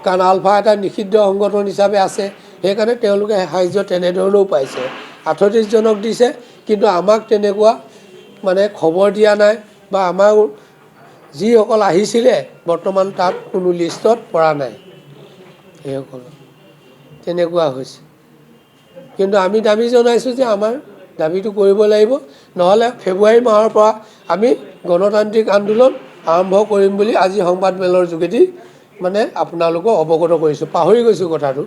কাৰণ আলফা এটা নিষিদ্ধ সংগঠন হিচাপে আছে, সেইকাৰণে তেওঁলোকে সাহাৰ্য তেনেধৰণেও পাইছে। 38 জনক দিছে, কিন্তু আমাক তেনেকুৱা মানে খবৰ দিয়া নাই বা আমাৰ যিসকল আহিছিলে বৰ্তমান তাত কোনো লিষ্টত পৰা নাই সেইসকল, তেনেকুৱা হৈছে। কিন্তু আমি দাবী জনাইছোঁ যে আমাৰ দাবীটো কৰিব লাগিব, নহ'লে ফেব্ৰুৱাৰী মাহৰ পৰা আমি গণতান্ত্ৰিক আন্দোলন আৰম্ভ কৰিম বুলি আজি সংবাদমেলৰ যোগেদি মানে আপোনালোকক অৱগত কৰিছোঁ। পাহৰি গৈছোঁ কথাটো,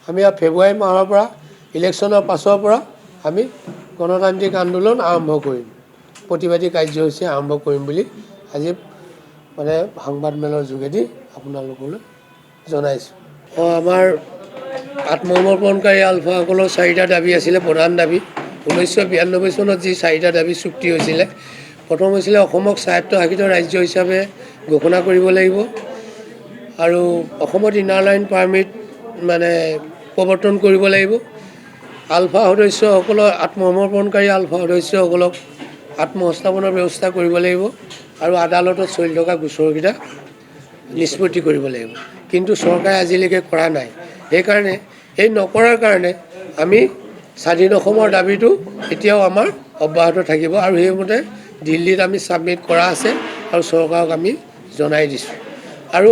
আমি ফেব্ৰুৱাৰী মাহৰ পৰা ইলেকশ্যনৰ পাছৰ পৰা আমি গণতান্ত্ৰিক আন্দোলন আৰম্ভ কৰিম, প্ৰতিবাদী কাৰ্যসূচী আৰম্ভ কৰিম বুলি আজি মানে সংবাদমেলৰ যোগেদি আপোনালোকলৈ জনাইছোঁ। আমাৰ আত্মসমৰ্পণকাৰী আলফাসকলৰ 4টা দাবী আছিলে, প্ৰধান দাবী। 1992 চনত যি 4টা দাবী চুক্তি হৈছিলে, প্ৰথম হৈছিলে অসমক স্বায়ত্তশাসিত ৰাজ্য হিচাপে ঘোষণা কৰিব লাগিব, আৰু অসমত ইনাৰ লাইন পাৰ্মিট মানে প্ৰৱৰ্তন কৰিব লাগিব, আলফা সদস্যসকলৰ আত্মসমৰ্পণকাৰী আলফা সদস্যসকলক আত্মসংস্থাপনৰ ব্যৱস্থা কৰিব লাগিব, আৰু আদালতত চলি থকা গোচৰকেইটা নিষ্পত্তি কৰিব লাগিব। কিন্তু চৰকাৰে আজিলৈকে কৰা নাই। সেইকাৰণে এই নকৰাৰ কাৰণে আমি স্বাধীন অসমৰ দাবীটো এতিয়াও আমাৰ অব্যাহত থাকিব, আৰু সেইমতে দিল্লীত আমি ছাবমিট কৰা আছে আৰু চৰকাৰক আমি জনাই দিছোঁ। আৰু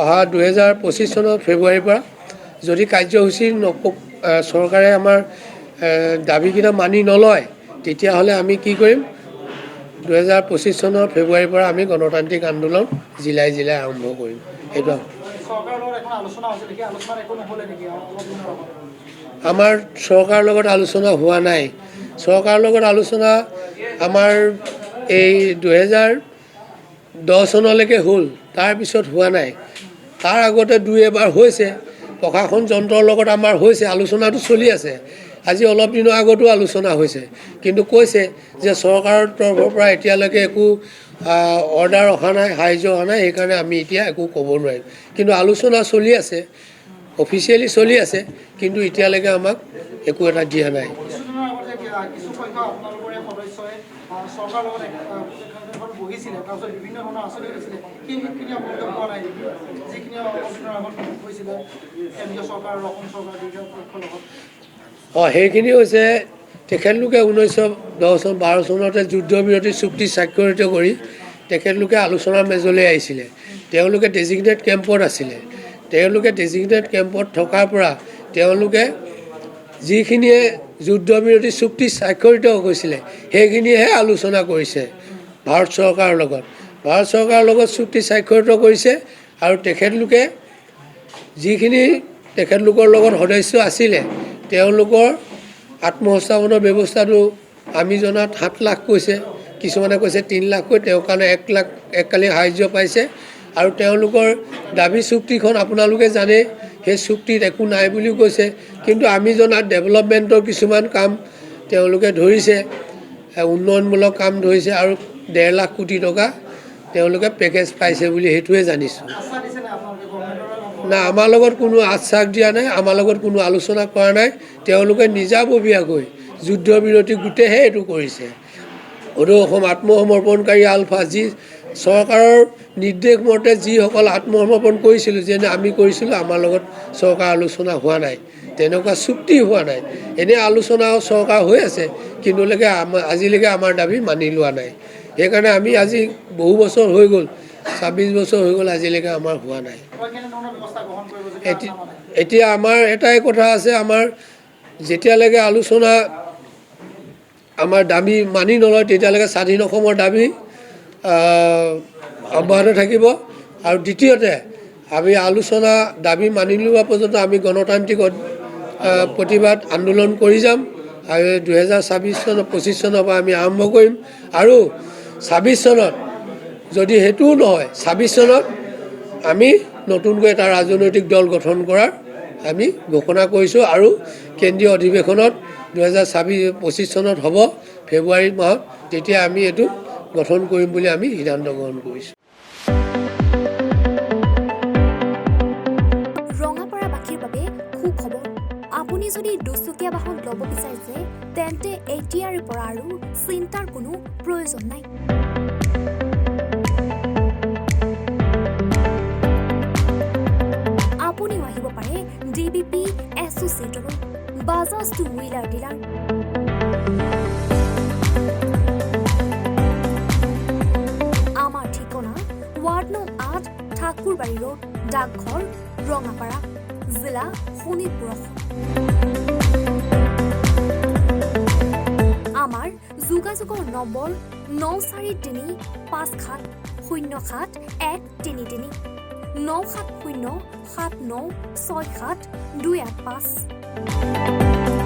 অহা 2025 চনৰ ফেব্ৰুৱাৰীৰ পৰা যদি কাৰ্যসূচী চৰকাৰে আমাৰ দাবীকেইটা মানি নলয়, তেতিয়াহ'লে আমি কি কৰিম, 2025 চনৰ ফেব্ৰুৱাৰীৰ পৰা আমি গণতান্ত্ৰিক আন্দোলন জিলাই জিলাই আৰম্ভ কৰিম। সেইটো আমাৰ চৰকাৰৰ লগত আলোচনা হোৱা নাই। চৰকাৰৰ লগত আলোচনা আমাৰ এই 2010 চনলৈকে হ'ল, তাৰপিছত হোৱা নাই। তাৰ আগতে 2-এবাৰ হৈছে, প্ৰশাসন যন্ত্ৰৰ লগত আমাৰ হৈছে, আলোচনাটো চলি আছে। আজি অলপ দিনৰ আগতো আলোচনা হৈছে, কিন্তু কৈছে যে চৰকাৰৰ তৰফৰ পৰা এতিয়ালৈকে একো অৰ্ডাৰ অহা নাই, সাহাৰ্য অহা নাই, সেইকাৰণে আমি এতিয়া একো ক'ব নোৱাৰিম। কিন্তু আলোচনা চলি আছে, অফিচিয়েলি চলি আছে, কিন্তু এতিয়ালৈকে আমাক একো এটা দিয়া নাই। সেইখিনি হৈছে তেখেতলোকে 1910-12 চনতে যুদ্ধবিৰতি চুক্তি স্বাক্ষৰিত কৰি তেখেতলোকে আলোচনাৰ মেজলৈ আহিছিলে। তেওঁলোকে ডেজিগনেট কেম্পত আছিলে। তেওঁলোকে ডেজিগনেট কেম্পত থকাৰ পৰা তেওঁলোকে যিখিনিয়ে যুদ্ধবিৰতি চুক্তি স্বাক্ষৰিত হৈছিলে সেইখিনিয়েহে আলোচনা কৰিছে ভাৰত চৰকাৰৰ লগত। ভাৰত চৰকাৰৰ লগত চুক্তি স্বাক্ষৰিত কৰিছে, আৰু তেখেতলোকে যিখিনি তেখেতলোকৰ লগত সদস্য আছিলে তেওঁলোকৰ আত্মসংস্থাপনৰ ব্যৱস্থাটো আমি জনাত 7 লাখ কৈছে, কিছুমানে কৈছে 3 লাখ কৈ, তেওঁৰ কাৰণে 1 লাখ এককালীন সাহাৰ্য পাইছে। আৰু তেওঁলোকৰ দাবী চুক্তিখন আপোনালোকে জানে, সেই চুক্তিত একো নাই বুলিও কৈছে। কিন্তু আমি জনাত ডেভেলপমেণ্টৰ কিছুমান কাম তেওঁলোকে ধৰিছে, উন্নয়নমূলক কাম ধৰিছে, আৰু 1.5 লাখ কোটি টকা তেওঁলোকে পেকেজ পাইছে বুলি সেইটোৱে জানিছোঁ। না, আমাৰ লগত কোনো আশ্বাস দিয়া নাই, আমাৰ লগত কোনো আলোচনা কৰা নাই। তেওঁলোকে নিজাববীয়াকৈ যুদ্ধবিৰতি গোটেইহে এইটো কৰিছে। সদৌ অসম আত্মসমৰ্পণকাৰী আলফা, যি চৰকাৰৰ নিৰ্দেশ মতে যিসকল আত্মসমৰ্পণ কৰিছিলোঁ, যেনে আমি কৰিছিলোঁ, আমাৰ লগত চৰকাৰ আলোচনা হোৱা নাই, তেনেকুৱা চুক্তি হোৱা নাই। এনে আলোচনা চৰকাৰ হৈ আছে, কিন্তু আজিলৈকে আমাৰ দাবী মানি লোৱা নাই। সেইকাৰণে আমি আজি বহু বছৰ হৈ গ'ল, 26 বছৰ হৈ গ'ল, আজিলৈকে আমাৰ হোৱা নাই। এতিয়া আমাৰ এটাই কথা আছে, আমাৰ যেতিয়ালৈকে আলোচনা আমাৰ দাবী মানি নলয়, তেতিয়ালৈকে স্বাধীন অসমৰ দাবী অব্যাহত থাকিব। আৰু দ্বিতীয়তে আমি আলোচনা দাবী মানি লোৱা পৰ্যন্ত আমি গণতান্ত্ৰিক প্ৰতিবাদ আন্দোলন কৰি যাম। আৰু 2025 চনৰ পৰা আমি আৰম্ভ কৰিম। আৰু 26 চনত যদি সেইটোও নহয়, 26 চনত আমি নতুনকৈ এটা ৰাজনৈতিক দল গঠন কৰাৰ আমি ঘোষণা কৰিছোঁ। আৰু কেন্দ্ৰীয় অধিৱেশনত 2025 চনত হ'ব, ফেব্ৰুৱাৰী মাহত, তেতিয়া আমি এইটো গঠন কৰিম বুলি আমি সিদ্ধান্ত গ্ৰহণ কৰিছোঁ। ৰঙাপাৰাবাসীৰ বাবে সুখবৰ। আপুনি যদি দুচকীয়া বাহন ল'ব বিচাৰিছে, তেন্তে এতিয়াৰে পৰা আৰু চিন্তাৰ কোনো প্ৰয়োজন নাই। Bajaj two wheeler dealer. আমাৰ ঠিকনা ৱাৰ্ড নং 8 ঠাকুৰবাৰী ৰোড, ডাকঘৰ, ৰঙাপাৰা, জিলা শোণিতপুৰ, অসম। আমাৰ যোগাযোগৰ নম্বৰ 9435707133 9707967285285।